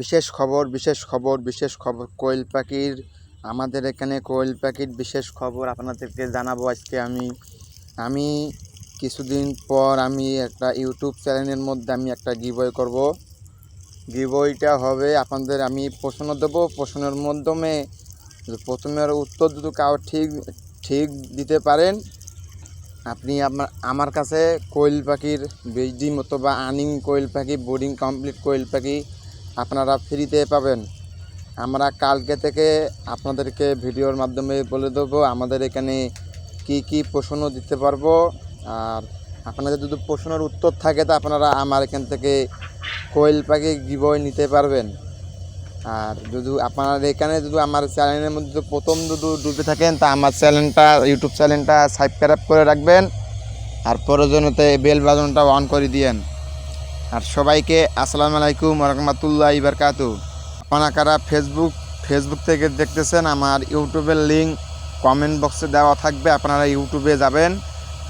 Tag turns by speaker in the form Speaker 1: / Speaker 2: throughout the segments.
Speaker 1: বিশেষ খবর কোয়েল পাখির। আমাদের এখানে কোয়েল পাখির বিশেষ খবর আপনাদেরকে জানাবো আজকে আমি কিছুদিন পর আমি একটা ইউটিউব চ্যানেলের মধ্যে আমি একটা গিভওয়ে করব। গিভওয়েটা হবে আপনাদের, আমি প্রশ্ন দেবো, প্রশ্নের মাধ্যমে প্রথমের উত্তর যদি কাউ ঠিক দিতে পারেন, আপনি আমার কাছে কোয়েল পাখির বীজডি মতো বা আর্নিং কোয়েল পাখি, বোর্ডিং কমপ্লিট কোয়েল পাখি আপনারা ফ্রিতে পাবেন। আমরা কালকে থেকে আপনাদেরকে ভিডিওর মাধ্যমে বলে দেবো আমাদের এখানে কি প্রশ্ন দিতে পারবো। আর আপনাদের যদি প্রশ্নের উত্তর থাকে তা আপনারা আমার এখান থেকে কোয়েল পাখি গিভওয়ে নিতে পারবেন। আর যদি আপনারা এখানে যদি আমার চ্যানেলের মধ্যে প্রথম যদি ডুবে থাকেন তা আমার ইউটিউব চ্যানেলটা সাবস্ক্রাইব করে রাখবেন, আর প্রয়োজনীয়তে বেল বাটনটা অন করে দিয়েন। আর সবাইকে আসসালামু আলাইকুম রহমতুল্লাহি বারাকাতুহু। আপনারা ফেসবুক থেকে দেখতেছেন, আমার ইউটিউবের লিঙ্ক কমেন্ট বক্সে দেওয়া থাকবে, আপনারা ইউটিউবে যাবেন।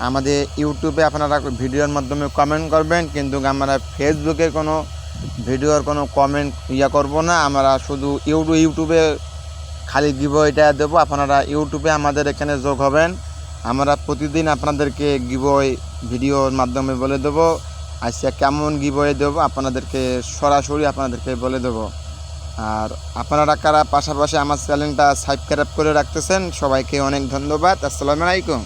Speaker 1: আমাদের ইউটিউবে আপনারা ভিডিওর মাধ্যমে কমেন্ট করবেন, কিন্তু আমরা ফেসবুকে কোনো ভিডিওর কোনো কমেন্ট করব না। আমরা শুধু ইউটিউবে খালি গিভওয়েটা দেবো। আপনারা ইউটিউবে আমাদের এখানে যোগ হবেন। আমরা প্রতিদিন আপনাদেরকে গিভওয়ে ভিডিওর মাধ্যমে বলে দেবো। আজকে কেমন গিভওয়ে দেবো আপনাদেরকে সরাসরি বলে দেবো। আর আপনারা কারা পাশাপাশি আমার চ্যানেলটা সাবস্ক্রাইব করে রাখতেছেন, সবাইকে অনেক ধন্যবাদ। আসসালামু আলাইকুম।